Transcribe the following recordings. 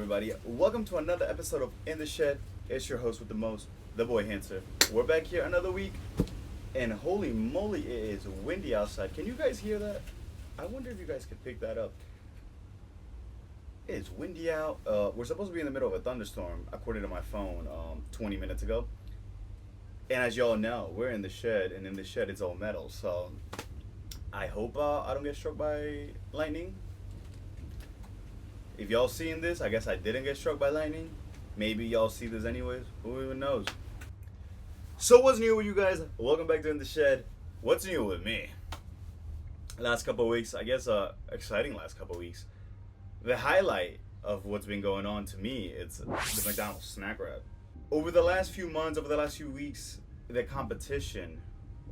everybody? Welcome to another episode of In the Shed. It's your host with the most, the boy Hancer. We're back here another week, and holy moly, it is windy outside. Can you guys hear that? I wonder if you guys could pick that up. It's windy out. We're supposed to be in the middle of a thunderstorm, according to my phone, 20 minutes ago. And as y'all know, we're in the shed, and in the shed it's all metal. So I hope I don't get struck by lightning. If y'all seeing this, I guess I didn't get struck by lightning. Maybe y'all see this anyways. Who even knows? So what's new with you guys? Welcome back to In the Shed. What's new with me? Last couple of weeks, I guess exciting last couple of weeks. The highlight of what's been going on to me, it's the McDonald's snack wrap. Over the last few months, over the last few weeks, the competition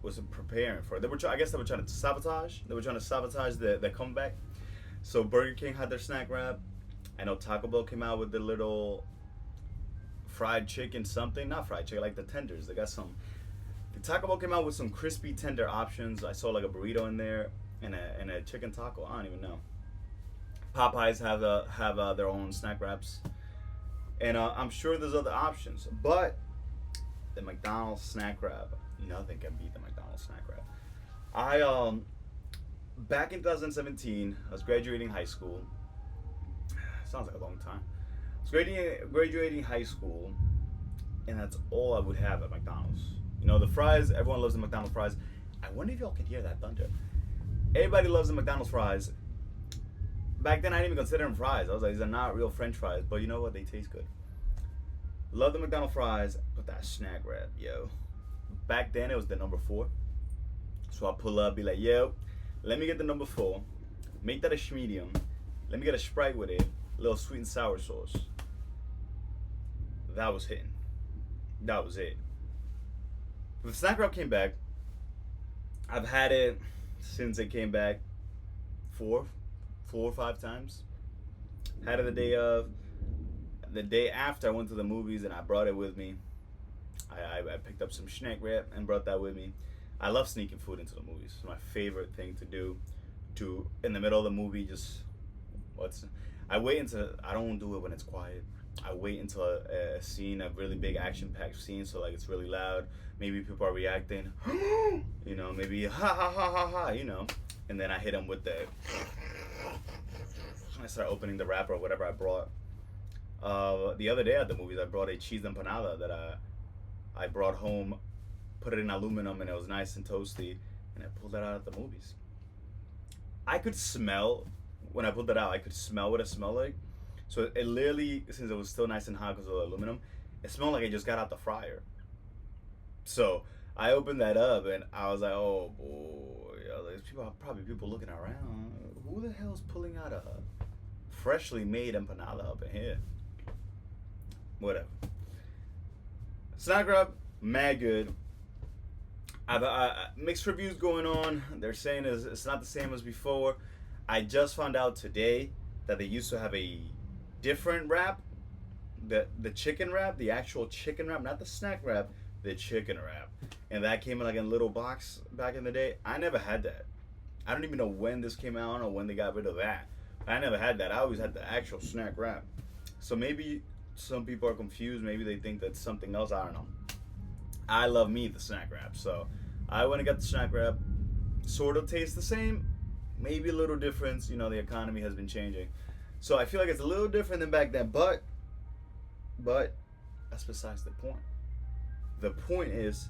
was preparing for it. I guess they were trying to sabotage. They were trying to sabotage the comeback. So Burger King had their snack wrap. I know Taco Bell came out with the little fried chicken something. Not fried chicken, like the tenders. They got some. The Taco Bell came out with some crispy tender options. I saw like a burrito in there and a chicken taco. I don't even know. Popeyes have their own snack wraps. And I'm sure there's other options. But the McDonald's snack wrap, nothing can beat the McDonald's snack wrap. Back in 2017, I was graduating high school. Sounds like a long time. I was graduating high school, and that's all I would have at McDonald's. You know, the fries, everyone loves the McDonald's fries. I wonder if y'all can hear that thunder. Everybody loves the McDonald's fries. Back then, I didn't even consider them fries. I was like, these are not real French fries, but you know what? They taste good. Love the McDonald's fries, but that snack wrap, yo. Back then, it was the number 4. So I pull up, be like, yo, let me get the number 4. Make that a medium. Let me get a Sprite with it. A little sweet and sour sauce. That was hitting. That was it. The snack wrap came back. I've had it since it came back 4 or 5 times. Had it the day of. The day after I went to the movies and I brought it with me. I picked up some snack wrap and brought that with me. I love sneaking food into the movies. It's my favorite thing to do. In the middle of the movie, I don't do it when it's quiet. I wait until a scene, a really big action-packed scene, so like it's really loud. Maybe people are reacting, you know, maybe ha ha ha ha ha, you know. And then I hit them with I start opening the wrapper or whatever I brought. The other day at the movies, I brought a cheese empanada that I brought home, put it in aluminum, and it was nice and toasty, and I pulled that out at the movies. I could smell, when I pulled that out, I could smell what it smelled like. So it literally, since it was still nice and hot because of the aluminum, it smelled like it just got out the fryer. So I opened that up and I was like, oh boy, there's probably people looking around. Who the hell's pulling out a freshly made empanada up in here? Whatever. Snack wrap, mad good. I've mixed reviews going on. They're saying it's not the same as before. I just found out today that they used to have a different wrap, the chicken wrap, the actual chicken wrap, not the snack wrap, the chicken wrap, and that came in like in a little box back in the day. I never had that. I don't even know when this came out or when they got rid of that. I never had that. I always had the actual snack wrap. So maybe some people are confused. Maybe they think that's something else. I don't know. I love me the snack wrap, so I went and got the snack wrap. Sort of tastes the same. Maybe a little difference, you know, the economy has been changing. So I feel like it's a little different than back then, but that's besides the point. The point is,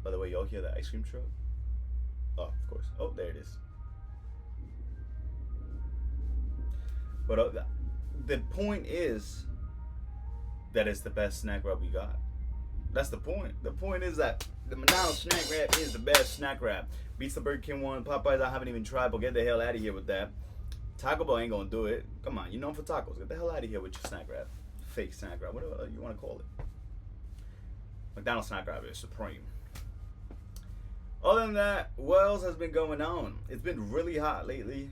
by the way, y'all hear the ice cream truck? Oh, of course. Oh, there it is. But the point is that it's the best snack wrap we got. That's the point. The point is that the McDonald's snack wrap is the best snack wrap. Beats the Burger King one. Popeyes I haven't even tried, but get the hell out of here with that. Taco Bell ain't gonna do it. Come on, you're known for tacos. Get the hell out of here with your snack wrap. Fake snack wrap, whatever you want to call it. McDonald's snack wrap is supreme. Other than that, what else has been going on? It's been really hot lately.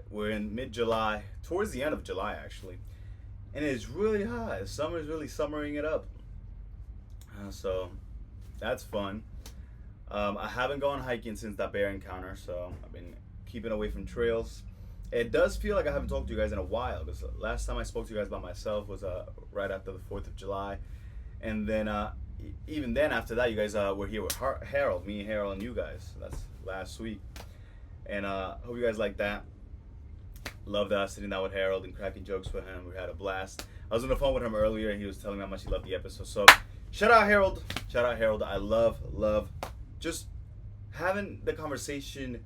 We're in mid-July, towards the end of July actually, and it's really hot. Summer's really summering it up. So that's fun. I haven't gone hiking since that bear encounter, so I've been keeping away from trails. It does feel like I haven't talked to you guys in a while, because last time I spoke to you guys by myself was right after the 4th of July. And then even then after that, you guys were here with Harold, me, Harold, and you guys. That's last week. And hope you guys like that. Loved sitting down with Harold and cracking jokes with him. We had a blast. I was on the phone with him earlier, and he was telling me how much he loved the episode. So shout out Harold. Shout out Harold. I love just having the conversation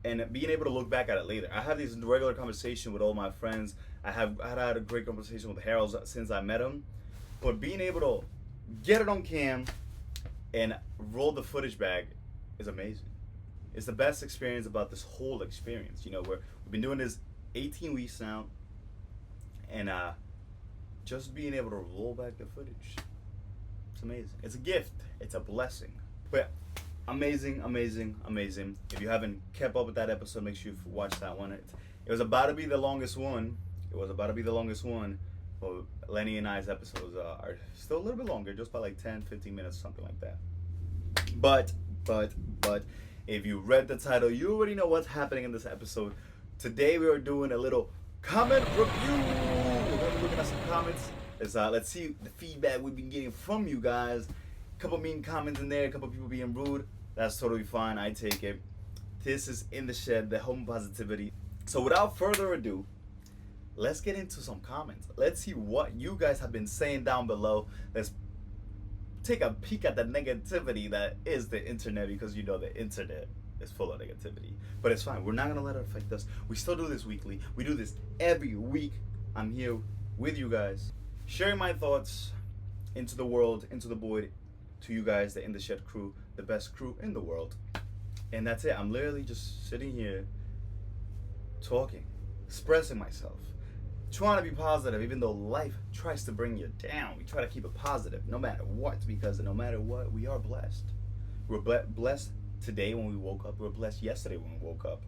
and being able to look back at it later. I have these regular conversation with all my friends. I had a great conversation with Harold since I met him. But being able to get it on cam and roll the footage back is amazing. It's the best experience about this whole experience. You know, we've been doing this 18 weeks now, and just being able to roll back the footage, it's amazing. It's a gift. It's a blessing. But amazing. If you haven't kept up with that episode, make sure you watch that one. It was about to be the longest one. Well, Lenny and I's episodes are still a little bit longer, just by like 10-15 minutes, something like that. But if you read the title, you already know what's happening in this episode. Today we are doing a little comment review. We're gonna be looking at some comments. Let's see the feedback we've been getting from you guys. A couple mean comments in there, a couple people being rude. That's totally fine. I take it. This is In the Shed, the home of positivity. So without further ado, let's get into some comments. Let's see what you guys have been saying down below. Let's take a peek at the negativity that is the internet, because you know the internet is full of negativity. But it's fine. We're not going to let it affect us. We still do this weekly. We do this every week. I'm here with you guys, sharing my thoughts into the world, into the void, to you guys, the In the Shed crew, the best crew in the world. And that's it. I'm literally just sitting here talking, expressing myself, trying to be positive, even though life tries to bring you down. We try to keep it positive no matter what, because no matter what, we are blessed. We're blessed today when we woke up. We were blessed yesterday when we woke up.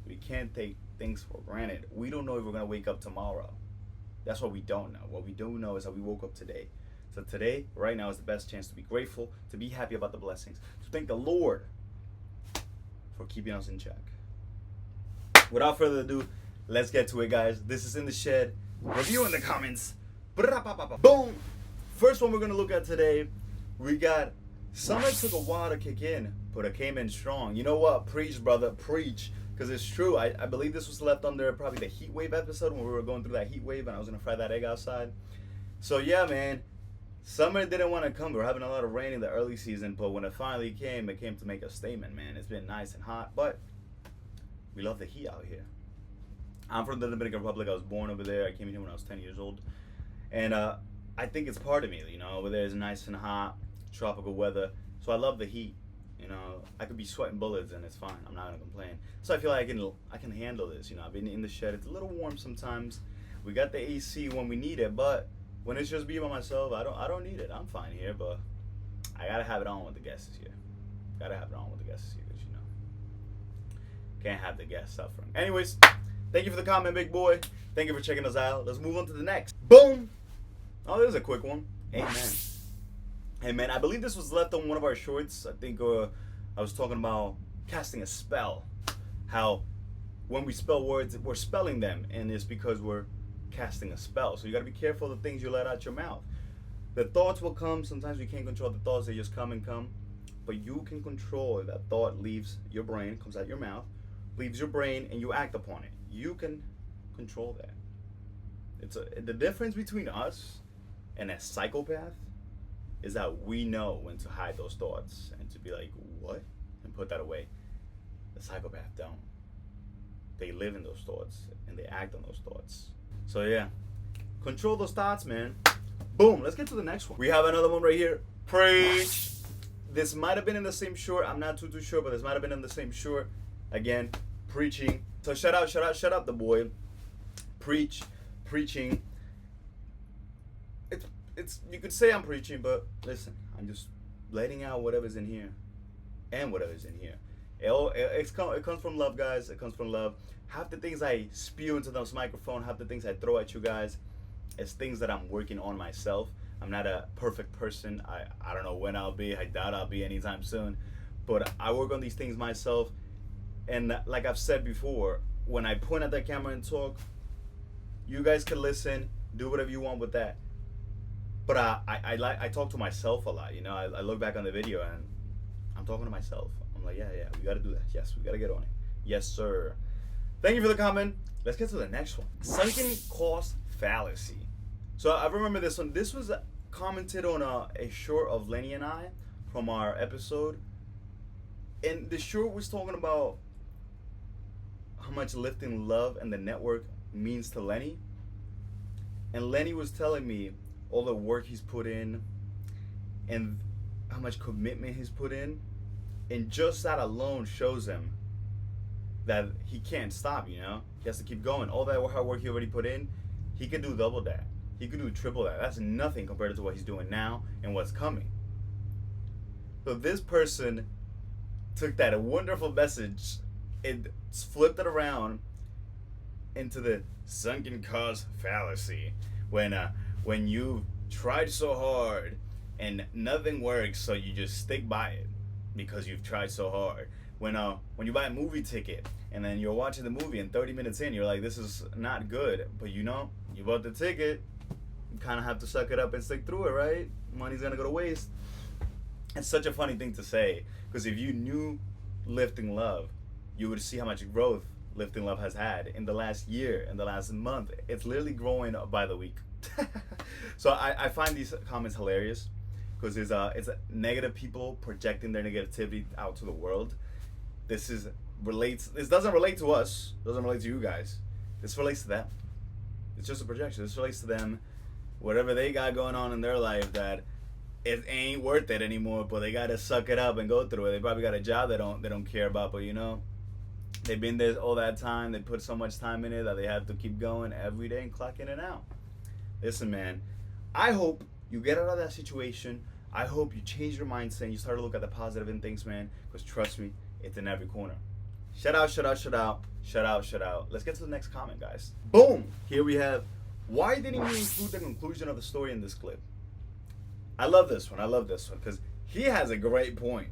We can't take things for granted. We don't know if we're going to wake up tomorrow. That's what we don't know. What we do know is that we woke up today. So today, right now, is the best chance to be grateful, to be happy about the blessings, to thank the Lord for keeping us in check. Without further ado, let's get to it, guys. This is In the Shed. Review in the comments. Boom! First one we're going to look at today, we got, summer took a while to kick in, but it came in strong. You know what? Preach, brother. Preach. Because it's true. I believe this was left under probably the heat wave episode when we were going through that heat wave and I was going to fry that egg outside. So, yeah, man. Summer didn't want to come. We were having a lot of rain in the early season, but when it finally came, it came to make a statement, man. It's been nice and hot, but we love the heat out here. I'm from the Dominican Republic. I was born over there. I came here when I was 10 years old. And I think it's part of me, you know. Over there is nice and hot, tropical weather. So I love the heat. You know, I could be sweating bullets and it's fine. I'm not going to complain. So I feel like I can handle this. You know, I've been in the shed. It's a little warm sometimes. We got the AC when we need it, but when it's just me by myself, I don't need it. I'm fine here, but I got to have it on with the guests here. Got to have it on with the guests here, because, you know, can't have the guests suffering. Anyways, thank you for the comment, big boy. Thank you for checking us out. Let's move on to the next. Boom! Oh, there's a quick one. Amen. Hey, man, I believe this was left on one of our shorts. I think I was talking about casting a spell. How when we spell words, we're spelling them, and it's because we're casting a spell. So you got to be careful of the things you let out your mouth. The thoughts will come. Sometimes we can't control the thoughts. They just come and come. But you can control if that thought leaves your brain, comes out your mouth, leaves your brain, and you act upon it. You can control that. The difference between us and a psychopath is that we know when to hide those thoughts and to be like, what? And put that away. The psychopath don't. They live in those thoughts and they act on those thoughts. So yeah, control those thoughts, man. Boom, let's get to the next one. We have another one right here. Preach. This might have been in the same short. I'm not too sure, but this might have been in the same short. Again, preaching. So shut up the boy. Preaching. It's you could say I'm preaching, but listen, I'm just letting out whatever's in here, and whatever's in here. It comes from love, guys. It comes from love. Half the things I spew into this microphone, half the things I throw at you guys, is things that I'm working on myself. I'm not a perfect person. I don't know when I'll be. I doubt I'll be anytime soon. But I work on these things myself. And like I've said before, when I point at that camera and talk, you guys can listen, do whatever you want with that. But I talk to myself a lot, you know. I look back on the video and I'm talking to myself. I'm like, yeah, we gotta do that. Yes, we gotta get on it. Yes, sir. Thank you for the comment. Let's get to the next one. Sunken cost fallacy. So I remember this one. This was commented on a short of Lenny and I from our episode. And the short was talking about how much lifting love and the network means to Lenny. And Lenny was telling me all the work he's put in and how much commitment he's put in. And just that alone shows him that he can't stop, you know? He has to keep going. All that hard work he already put in, he could do double that. He could do triple that. That's nothing compared to what he's doing now and what's coming. So this person took that wonderful message and flipped it around into the sunken cost fallacy. When you tried so hard and nothing works, so you just stick by it because you've tried so hard. When you buy a movie ticket and then you're watching the movie and 30 minutes in you're like, this is not good, but you know, you bought the ticket, you kind of have to suck it up and stick through it, right? Money's gonna go to waste. It's such a funny thing to say, because if you knew Lifting Love, you would see how much growth Lifting Love has had in the last year, in the last month. It's literally growing by the week. So I find these comments hilarious, because it's negative people projecting their negativity out to the world. This doesn't relate to us, doesn't relate to you guys. This relates to them. It's just a projection. This relates to them, whatever they got going on in their life that it ain't worth it anymore, but they gotta suck it up and go through it. They probably got a job they don't care about, but you know, they've been there all that time. They put so much time in it that they have to keep going every day and clock in and out. Listen, man, I hope you get out of that situation. I hope you change your mindset and you start to look at the positive in things, man, because trust me, it's in every corner. Shout out, shout out, shout out, shout out, shout out. Let's get to the next comment, guys. Boom! Here we have, why didn't you include the conclusion of the story in this clip? I love this one, because he has a great point.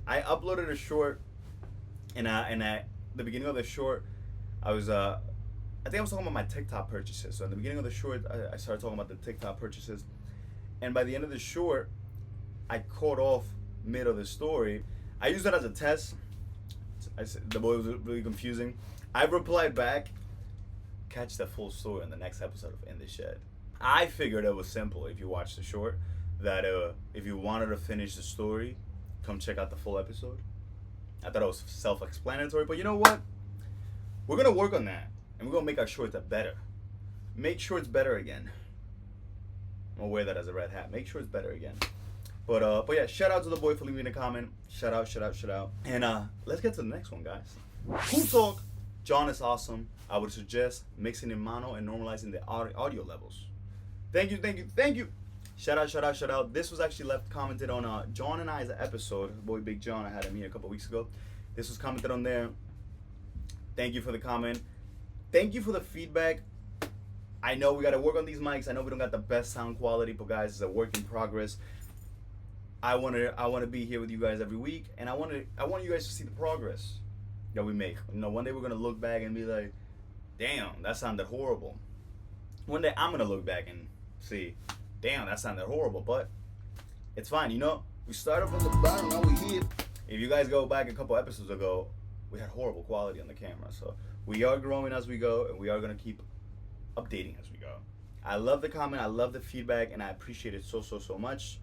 I uploaded a short, and at the beginning of the short, I think I was talking about my TikTok purchases. So in the beginning of the short, I started talking about the TikTok purchases. And by the end of the short, I caught off mid of the story. I used it as a test. The boy was really confusing. I replied back, catch the full story in the next episode of InTheShed. I figured it was simple if you watch the short, that if you wanted to finish the story, come check out the full episode. I thought it was self-explanatory, but you know what? We're going to work on that, and we're going to make our shorts better. Make sure it's better again. I'm going to wear that as a red hat. Make sure it's better again. But yeah, shout out to the boy for leaving a comment. Shout out, shout out, shout out. And let's get to the next one, guys. Cool talk. John is awesome. I would suggest mixing in mono and normalizing the audio levels. Thank you, thank you, thank you. Shout out, shout out, shout out. This was actually commented on John and I's episode. Boy, Big John, I had him here a couple weeks ago. This was commented on there. Thank you for the comment. Thank you for the feedback. I know we got to work on these mics. I know we don't got the best sound quality, but guys, it's a work in progress. I want to be here with you guys every week, and I want you guys to see the progress that we make. You know, one day we're gonna look back and be like, damn, that sounded horrible. One day I'm gonna look back and see, damn, that sounded horrible, but it's fine. You know, we started from the bottom, now we here. If you guys go back a couple episodes ago, we had horrible quality on the camera. So we are growing as we go, and we are gonna keep updating as we go. I love the comment, I love the feedback, and I appreciate it so much.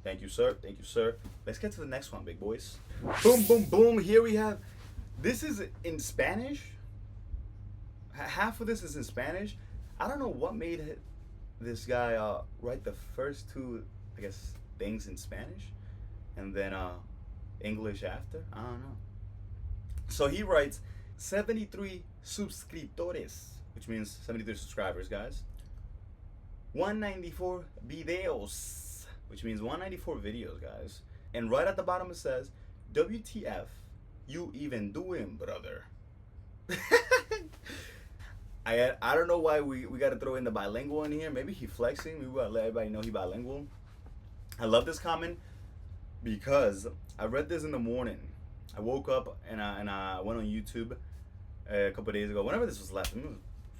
Thank you, sir. Thank you, sir. Let's get to the next one, big boys. Boom, boom, boom. Here we have, this is in Spanish. Half of this is in Spanish. I don't know what made this guy write the first two, I guess, things in Spanish, and then English after. I don't know. So he writes 73 suscriptores, which means 73 subscribers, guys. 194 videos, which means 194 videos, guys. And right at the bottom it says, WTF, you even doing, brother? I don't know why we got to throw in the bilingual in here. Maybe he flexing. We gotta let everybody know he bilingual. I love this comment because I read this in the morning. I woke up and I went on YouTube a couple of days ago. Whenever this was left, it was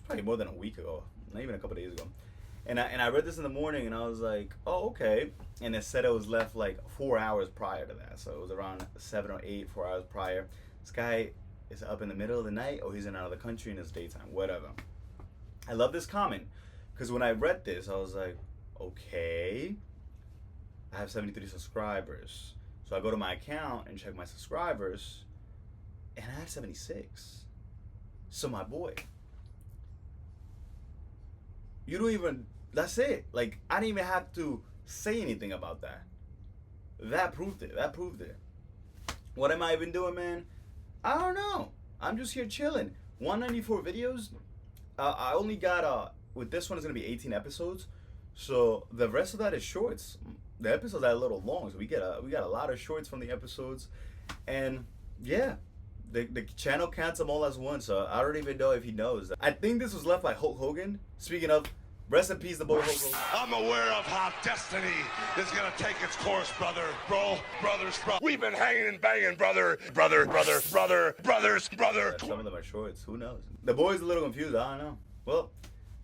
probably more than a week ago, not even a couple of days ago. And I read this in the morning, and I was like, oh, okay. And it said it was left like 4 hours prior to that. So it was around 7 or 8, 4 hours prior. This guy is up in the middle of the night, or he's in another country and it's daytime, whatever. I love this comment, because when I read this, I was like, okay, I have 73 subscribers. So I go to my account and check my subscribers, and I have 76. So my boy, you don't even, that's it. Like, I didn't even have to say anything about that. That proved it. That proved it. What am I even doing, man? I don't know. I'm just here chilling. 194 videos. I only got, with this one, it's going to be 18 episodes. So the rest of that is shorts. The episodes are a little long, so we got a lot of shorts from the episodes. And yeah, the channel counts them all as one, so I don't even know if he knows. I think this was left by Hulk Hogan. Speaking of, rest in peace, the boy Hulk Hogan. I'm aware of how destiny is gonna take its course, brother. Brothers. We've been hanging and banging, brothers. Some of them are shorts. Who knows? The boy's a little confused. I don't know. Well,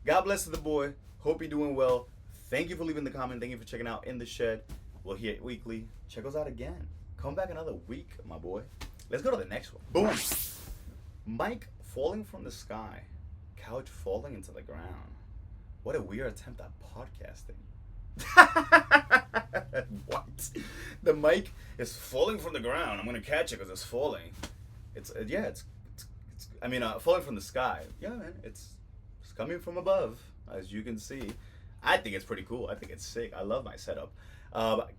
God bless the boy. Hope you're doing well. Thank you for leaving the comment. Thank you for checking out In the Shed. We'll hear it weekly. Check us out again. Come back another week, my boy. Let's go to the next one. Boom. Mike falling from the sky. Couch falling into the ground. What a weird attempt at podcasting. What? The mic is falling from the ground. I'm gonna catch it because it's falling. It's falling from the sky. Yeah, man. It's coming from above, as you can see. I think it's pretty cool. I think it's sick. I love my setup.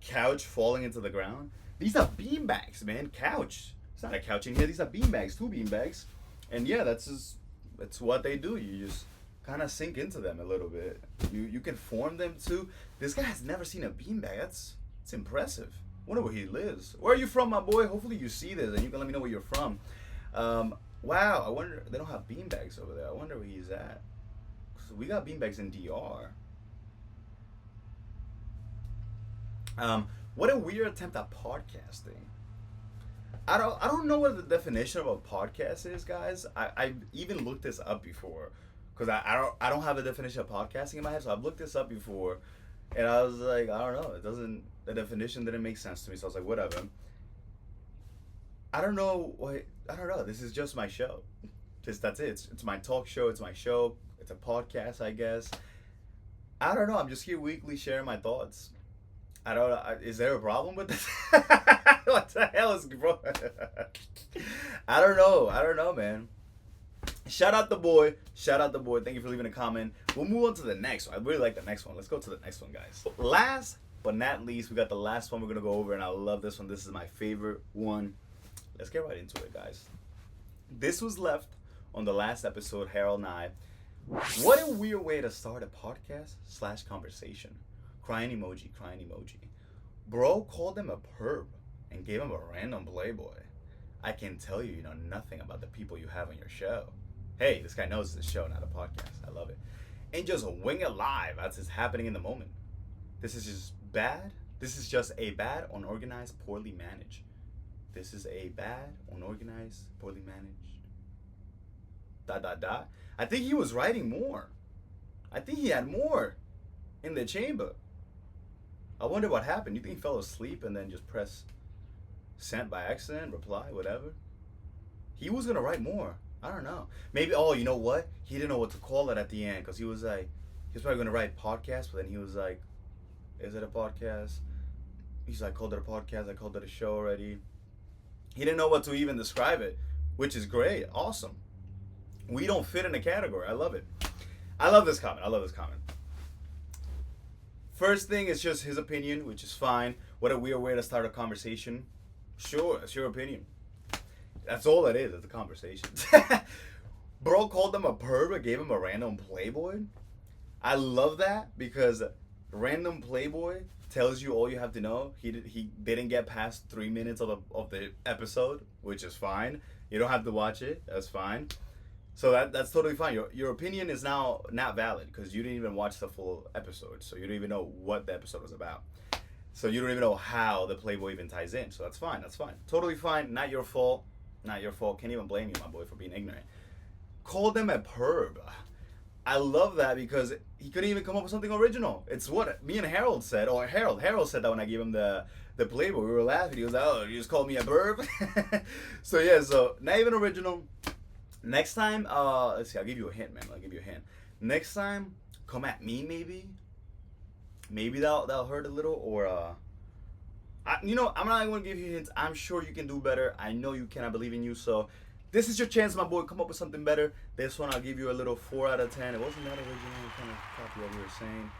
Couch falling into the ground. These are beanbags, man. Couch. It's not a couch in here. These are beanbags. 2 beanbags. And yeah, that's what they do. You just kind of sink into them a little bit. You can form them too. This guy has never seen a beanbag. It's impressive. Wonder where he lives. Where are you from, my boy? Hopefully you see this and you can let me know where you're from. Wow, I wonder, they don't have beanbags over there. I wonder where he's at. So we got beanbags in DR. What a weird attempt at podcasting. I don't know what the definition of a podcast is, guys. I even looked this up before, because I don't have a definition of podcasting in my head. So I've looked this up before, and I was like, I don't know. The definition didn't make sense to me. So I was like, whatever. I don't know. This is just my show. That's it. It's my talk show. It's my show. It's a podcast, I guess. I don't know. I'm just here weekly sharing my thoughts. I don't know. Is there a problem with this? What the hell is bro? I don't know, man. Shout out the boy. Thank you for leaving a comment. We'll move on to the next one. I really like the next one. Let's go to the next one, guys. Last but not least, we got the last one we're going to go over, and I love this one. This is my favorite one. Let's get right into it, guys. This was left on the last episode, Harold and I. What a weird way to start a podcast/conversation. Crying emoji. Bro called him a perv and gave him a random playboy. I can tell you know nothing about the people you have on your show. Hey, this guy knows it's a show, not a podcast. I love it. And just wing it live as it's happening in the moment. This is just bad. This is just a bad, unorganized, poorly managed. This is a bad, unorganized, poorly managed. ... I think he was writing more. I think he had more in the chamber. I wonder what happened. You think he fell asleep and then just pressed sent by accident, reply, whatever? He was going to write more. I don't know. Maybe, you know what? He didn't know what to call it at the end, because he was like, he was probably going to write podcast, but then he was like, is it a podcast? He's like, called it a podcast. I called it a show already. He didn't know what to even describe it, which is great. Awesome. We don't fit in a category. I love it. I love this comment. First thing is just his opinion, which is fine. What a weird way to start a conversation. Sure, it's your opinion. That's all it is. It's a conversation. Bro called him a perv and gave him a random playboy. I love that, because random playboy tells you all you have to know. He didn't get past 3 minutes of the episode, which is fine. You don't have to watch it. That's fine. So that's totally fine. Your opinion is now not valid, because you didn't even watch the full episode. So you don't even know what the episode was about. So you don't even know how the Playboy even ties in. So that's fine. Totally fine. Not your fault. Can't even blame you, my boy, for being ignorant. called them a perv. I love that because he couldn't even come up with something original. It's what me and Harold said, or Harold said that when I gave him the Playboy. We were laughing. He was like, "Oh, you just called me a perv." So yeah, so not even original. Next time, let's see. I'll give you a hint, man. I'll give you a hint. Next time, come at me, maybe. Maybe that'll hurt a little, or I'm not even gonna give you hints. I'm sure you can do better. I know you can. I believe in you. So this is your chance, my boy. Come up with something better. This one, I'll give you a little 4 out of 10. It wasn't that original. Kind of copy what we were saying.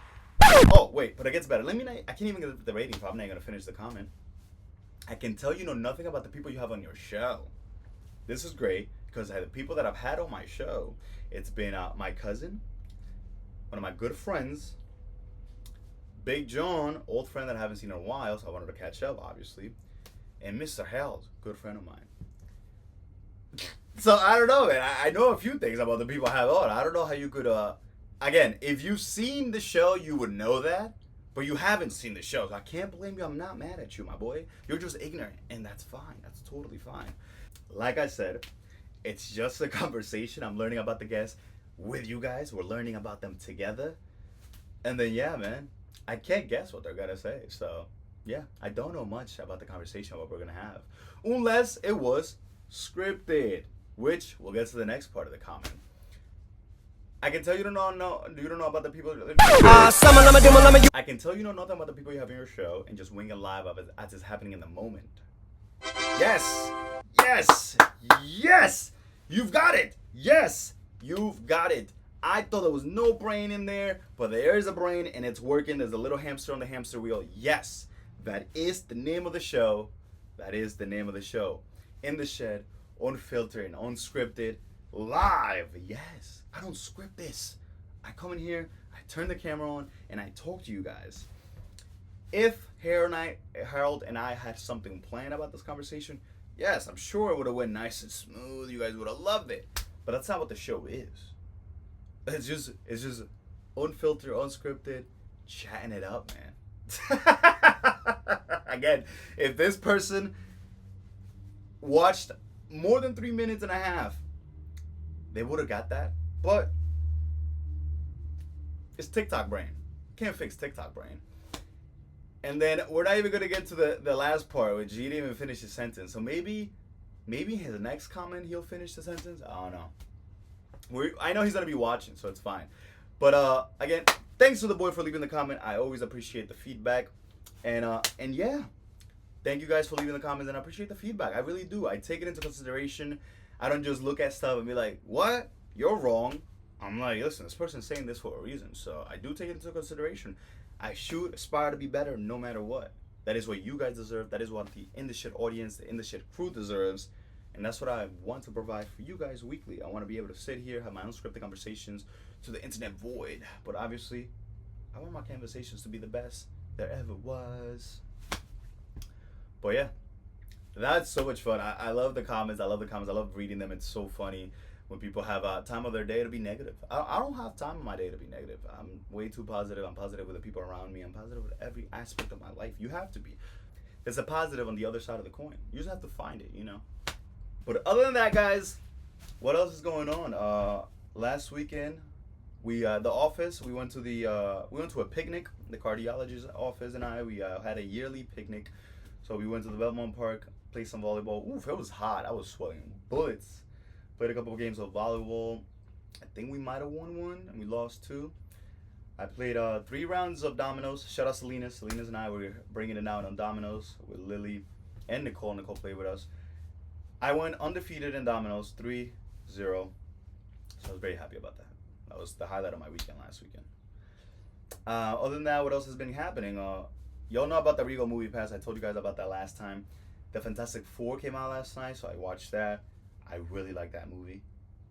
Oh wait, but it gets better. I can't even get the rating. I'm not gonna finish the comment. I can tell you know nothing about the people you have on your show. This is great because the people that I've had on my show, it's been my cousin, one of my good friends, Big John, old friend that I haven't seen in a while, so I wanted to catch up, obviously, and Mr. Harold, good friend of mine. So I don't know, man. I know a few things about the people I have on. I don't know how you could. Again, if you've seen the show, you would know that, but you haven't seen the show. So I can't blame you. I'm not mad at you, my boy. You're just ignorant, and that's fine. That's totally fine. Like I said, it's just a conversation. I'm learning about the guests with you guys. We're learning about them together, and then yeah, man. I can't guess what they're gonna say, so yeah, I don't know much about the conversation what we're gonna have, unless it was scripted, which we'll get to the next part of the comment. I can tell you don't know about the people. I can tell you know nothing about the people you have in your show and just wing it live as it's happening in the moment. Yes, yes, yes, you've got it. Yes, you've got it. I thought there was no brain in there, but there is a brain and it's working. There's a little hamster on the hamster wheel. Yes, that is the name of the show. That is the name of the show. In the Shed, unfiltered and unscripted, live. Yes, I don't script this. I come in here, I turn the camera on, and I talk to you guys. If Harold and I had something planned about this conversation, yes, I'm sure it would have went nice and smooth. You guys would have loved it. But that's not what the show is. It's just unfiltered, unscripted, chatting it up, man. Again, if this person watched more than 3 minutes and a half, they would have got that. But it's TikTok brain. Can't fix TikTok brain. And then we're not even gonna get to the last part, which he didn't even finish his sentence. So maybe his next comment he'll finish the sentence. I don't know. I know he's gonna be watching, so it's fine. But again, thanks to the boy for leaving the comment. I always appreciate the feedback, and yeah, thank you guys for leaving the comments, and I appreciate the feedback. I really do. I take it into consideration. I don't just look at stuff and be like, "What? You're wrong." I'm like, listen, this person's saying this for a reason, so I do take it into consideration. I should aspire to be better no matter what. That is what you guys deserve. That is what the InTheShed audience, the InTheShed crew deserves. And that's what I want to provide for you guys weekly. I want to be able to sit here, have my own scripted conversations to the internet void. But obviously, I want my conversations to be the best there ever was. But yeah, that's so much fun. I love the comments. I love reading them. It's so funny when people have time of their day to be negative. I don't have time in my day to be negative. I'm way too positive. I'm positive with the people around me. I'm positive with every aspect of my life. You have to be. There's a positive on the other side of the coin. You just have to find it, you know. But other than that, guys, what else is going on? Last weekend, we the office. We went to a picnic. The cardiologist's office and we had a yearly picnic. So we went to the Belmont Park, played some volleyball. Oof, it was hot. I was sweating bullets. Played a couple of games of volleyball. I think we might have won one, and we lost 2. I played 3 rounds of dominoes. Shout out Silliness. Silliness and I were bringing it down on dominoes with Lily and Nicole. Nicole played with us. I went undefeated in dominoes, 3-0. So I was very happy about that. That was the highlight of my weekend last weekend. Other than that, what else has been happening? Y'all know about the Regal Movie Pass. I told you guys about that last time. The Fantastic Four came out last night, so I watched that. I really like that movie.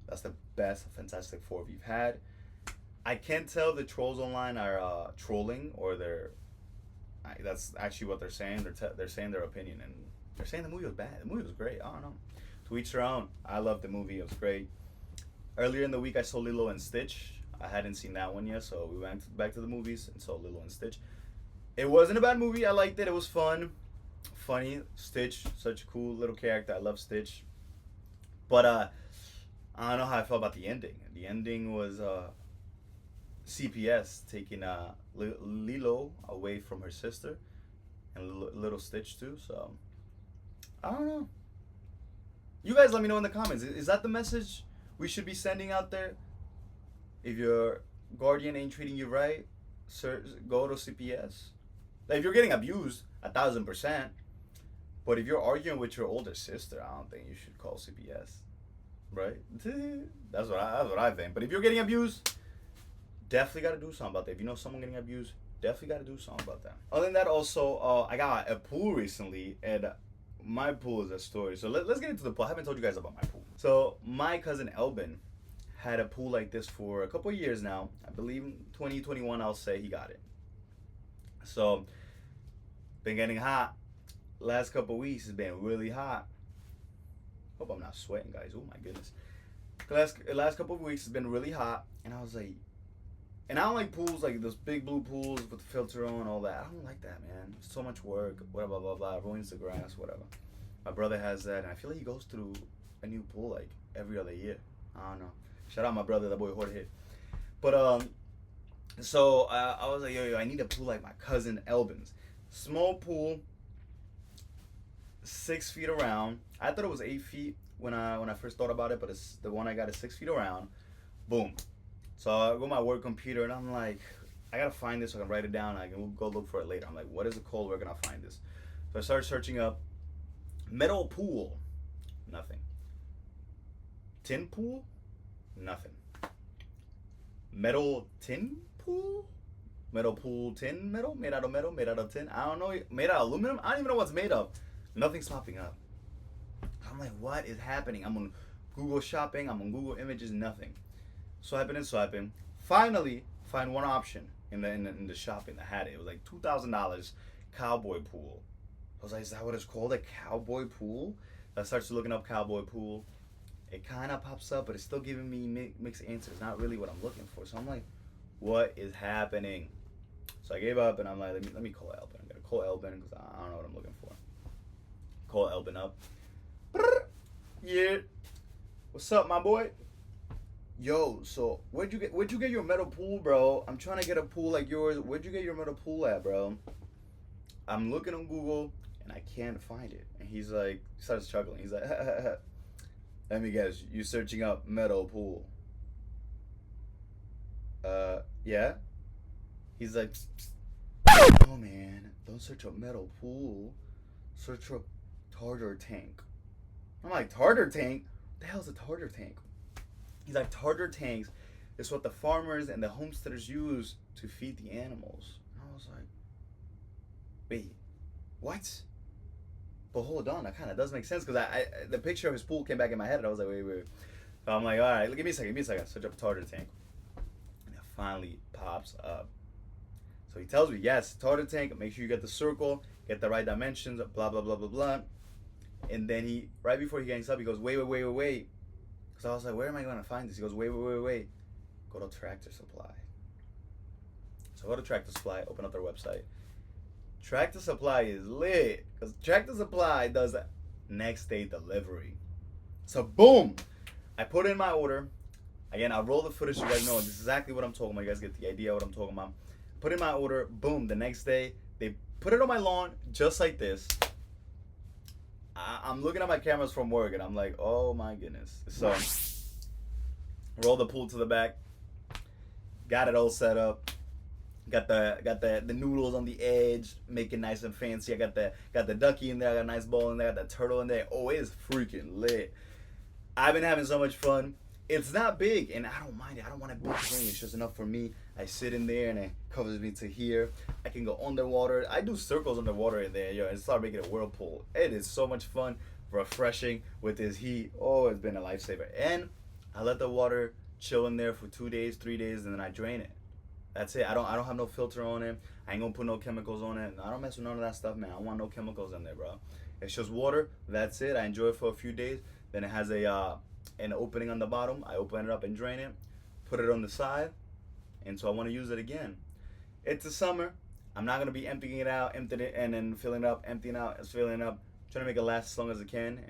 That's the best Fantastic Four we've had. I can't tell the trolls online are trolling or that's actually what they're saying. They're saying their opinion, and they're saying the movie was bad. The movie was great. I don't know. To each their own. I loved the movie. It was great. Earlier in the week, I saw Lilo and Stitch. I hadn't seen that one yet, so we went back to the movies and saw Lilo and Stitch. It wasn't a bad movie. I liked it. It was fun. Funny. Stitch, such a cool little character. I love Stitch. But I don't know how I felt about the ending. The ending was CPS taking Lilo away from her sister, and little Stitch too. So I don't know. You guys let me know in the comments. Is that the message we should be sending out there? If your guardian ain't treating you right, sir, go to CPS. Like, if you're getting abused, 1,000%. But if you're arguing with your older sister, I don't think you should call CPS, right? That's what I think. But if you're getting abused, definitely got to do something about that. If you know someone getting abused, definitely got to do something about that. Other than that, also, I got a pool recently, and my pool is a story. So let's get into the pool. I haven't told you guys about my pool. So my cousin Elvin had a pool like this for a couple of years now. I believe in 2021, I'll say he got it. So, been getting hot. Last couple of weeks has been really hot. Hope I'm not sweating, guys. Oh my goodness. Last couple of weeks has been really hot, and I was like, and I don't like pools like those big blue pools with the filter on and all that. I don't like that, man. It's so much work. Blah blah blah blah. Ruins the grass, whatever. My brother has that, and I feel like he goes through a new pool like every other year. I don't know. Shout out my brother, that boy Jorge. But so I was like, yo, I need a pool like my cousin Elvin's. Small pool, 6 feet around. I thought it was 8 feet when I first thought about it, but it's the one I got is 6 feet around. Boom. So I go to my work computer and I'm like, I gotta find this so I can write it down. I can go look for it later. I'm like, what is it called? Where can I find this? So I started searching up metal pool. Nothing. Tin pool? Nothing. Metal tin pool? Metal pool tin metal? Made out of tin? I don't know. Made out of aluminum? I don't even know what's made of. Nothing's popping up. I'm like, what is happening? I'm on Google Shopping. I'm on Google Images. Nothing. Swiping. Finally, find one option in the shopping that had it. It was like $2,000 Cowboy pool. I was like, is that what it's called? A Cowboy pool? I started looking up Cowboy pool. It kind of pops up, but it's still giving me mixed answers. Not really what I'm looking for. So I'm like, what is happening? So I gave up, and I'm like, let me call Elvin. I gotta call Elvin because I don't know what I'm looking for. Call Elvin up. Yeah. What's up, my boy? Yo, so where'd you get your metal pool, bro? I'm trying to get a pool like yours. Where'd you get your metal pool at, bro? I'm looking on Google and I can't find it. And he's like, he starts chuckling. He's like, let me guess, you searching up metal pool? Yeah. He's like, oh man, don't search up metal pool. Search up tartar tank. I'm like, tartar tank? What the hell's a tartar tank? He's like, tartar tanks is what the farmers and the homesteaders use to feed the animals. And I was like, wait, what? But hold on, that kind of does make sense because I the picture of his pool came back in my head and I was like, wait. So I'm like, all right, give me a second. Search up tartar tank. And it finally pops up. So he tells me, yes, tartar tank, make sure you get the circle, get the right dimensions, blah, blah, blah, blah, blah. And then he, right before he hangs up, he goes, wait. Because I was like, where am I going to find this? He goes, wait. Go to Tractor Supply. So I go to Tractor Supply, open up their website. Tractor Supply is lit. Because Tractor Supply does next day delivery. So boom. I put in my order. Again, I'll roll the footage so you guys know exactly what I'm talking about. You guys get the idea of what I'm talking about. Put in my order. Boom. The next day, they put it on my lawn just like this. I'm looking at my cameras from work and I'm like, oh my goodness. So, roll the pool to the back. Got it all set up. Got the noodles on the edge, make it nice and fancy. I got the ducky in there. I got a nice bowl in there. I got the turtle in there. Oh, it is freaking lit. I've been having so much fun. It's not big, and I don't mind it. I don't want a big thing. It's just enough for me. I sit in there, and it covers me to here. I can go underwater. I do circles underwater in there, yo, and start making a whirlpool. It is so much fun, refreshing with this heat. Oh, it's been a lifesaver. And I let the water chill in there for 2 days, 3 days, and then I drain it. That's it. I don't have no filter on it. I ain't gonna put no chemicals on it. I don't mess with none of that stuff, man. I don't want no chemicals in there, bro. It's just water. That's it. I enjoy it for a few days. Then it has an opening on the bottom. I open it up and drain it, put it on the side, and so I want to use it again. It's the summer. I'm not gonna be emptying it out, emptying it, and then filling it up, emptying out, filling it up, trying to make it last as long as it can.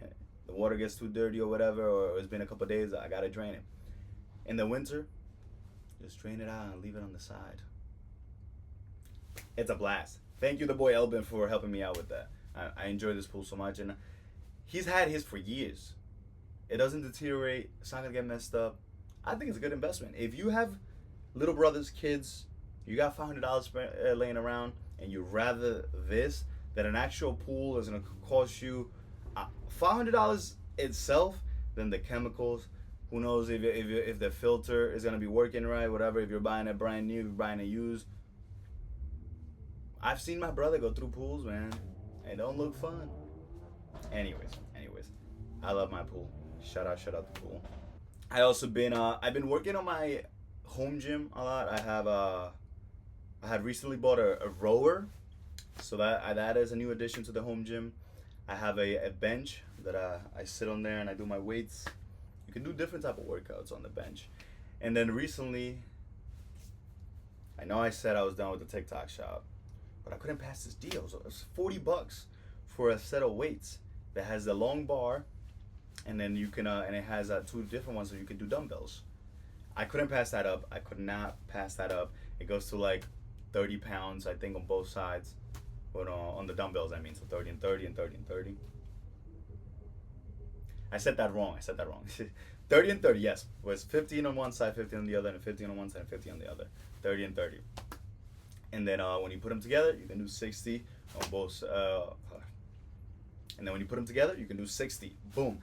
the water gets too dirty or whatever, or it's been a couple days, I gotta drain it. In the winter, just drain it out and leave it on the side. It's a blast. Thank you, the boy Elvin, for helping me out with that. I enjoy this pool so much, and he's had his for years. It doesn't deteriorate. It's not gonna get messed up. I think it's a good investment. If you have little brothers, kids, you got $500 laying around, and you rather this than an actual pool is gonna cost you $500 itself, then the chemicals. Who knows if the filter is gonna be working right, whatever. If you're buying it brand new, if you're buying it used. I've seen my brother go through pools, man. It don't look fun. Anyways, I love my pool. Shout out the pool. I also been I've been working on my home gym a lot. I had recently bought a rower, so that is a new addition to the home gym. I have a bench that I sit on there and I do my weights. You can do different type of workouts on the bench. And then recently, I know I said I was done with the TikTok shop, but I couldn't pass this deal. So it was $40 for a set of weights that has the long bar, and then you can and it has two different ones, so you can do dumbbells. I couldn't pass that up. I could not pass that up. It goes to like 30 pounds, I think, on both sides. But on the dumbbells, I mean, so 30 and 30 and 30 and 30. I said that wrong. 30 and 30, yes. It was 15 on one side, 15 on the other, and 15 on one side, and 15 on the other. 30 and 30. And then when you put them together, you can do 60 on both. And then when you put them together, you can do 60. Boom.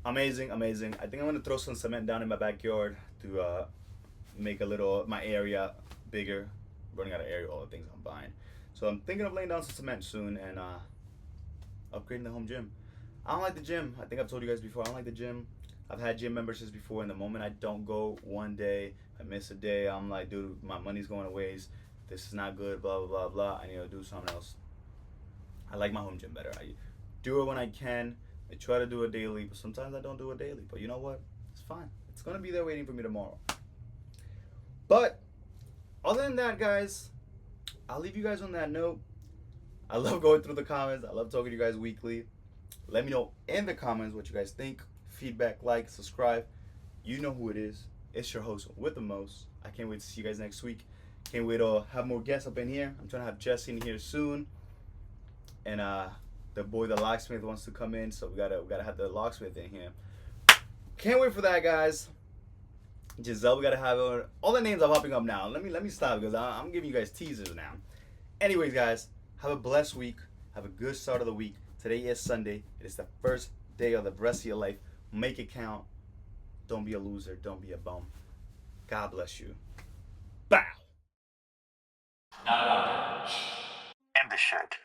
Amazing. I think I'm going to throw some cement down in my backyard to make my area bigger. Running out of area, all the things I'm buying. So I'm thinking of laying down some cement soon and upgrading the home gym. I don't like the gym. I think I've told you guys before, I don't like the gym. I've had gym memberships before, and the moment I don't go one day, I miss a day, I'm like, dude, my money's going to waste. This is not good, blah, blah, blah, blah. I need to do something else. I like my home gym better. I do it when I can. I try to do it daily, but sometimes I don't do it daily. But you know what? It's fine. It's going to be there waiting for me tomorrow. But other than that, guys, I'll leave you guys on that note. I love going through the comments. I love talking to you guys weekly. Let me know in the comments what you guys think. Feedback, like, subscribe. You know who it is. It's your host with the most. I can't wait to see you guys next week. Can't wait to have more guests up in here. I'm trying to have Jesse in here soon. And the boy, the locksmith, wants to come in, so we gotta have the locksmith in here. Can't wait for that, guys. Giselle, we gotta have her. All the names are popping up now. Let me stop because I'm giving you guys teasers now. Anyways, guys, have a blessed week. Have a good start of the week. Today is Sunday. It is the first day of the rest of your life. Make it count. Don't be a loser. Don't be a bum. God bless you. Bow. In the shed.